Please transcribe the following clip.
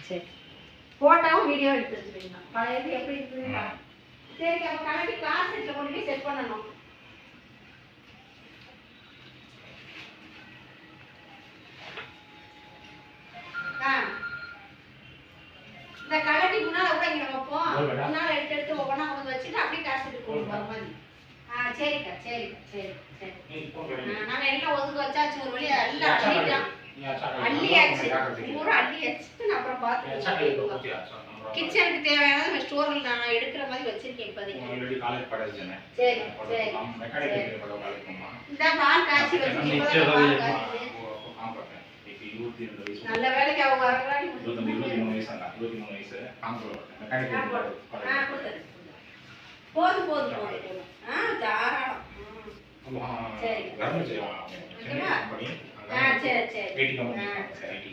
சரி போட்டாவும் வீடியோ எடுத்து வச்சுருக்கீங்க பழையது எப்படி இருக்குதுங்களா சரி அப்போ கலட்டி கிளாஸ் செட்டில் கொண்டு போய் செட் பண்ணணும் இந்த கலட்டி முன்னால் கூட இங்கே வைப்போம் முன்னால் எடுத்து ஒவ்வொன்றா கொண்டு வச்சுட்டு அப்படியே கிளாஸ் செட்டு கொண்டு போகிற மாதிரி சரிக்கா சரிக்கா சரி சரி நாங்கள் எல்லாம் ஒதுக்க வச்சாச்சு ஒரு வழி எல்லாம் அள்ளியாச்சு பூரா அள்ளியாச்சு நான் அப்புறம் பார்த்து கிச்சனுக்கு தேவையானது நம்ம ஸ்டோரில் நான் எடுக்கிற மாதிரி வச்சிருக்கேன் இப்போதைக்கு சரி சரி இந்த பால் காய்ச்சி வச்சிருக்கேன் நல்ல வேலைக்கு அவங்க வரலாம் போதும் போதும் போதும் தாராளம் சரி சரி சரி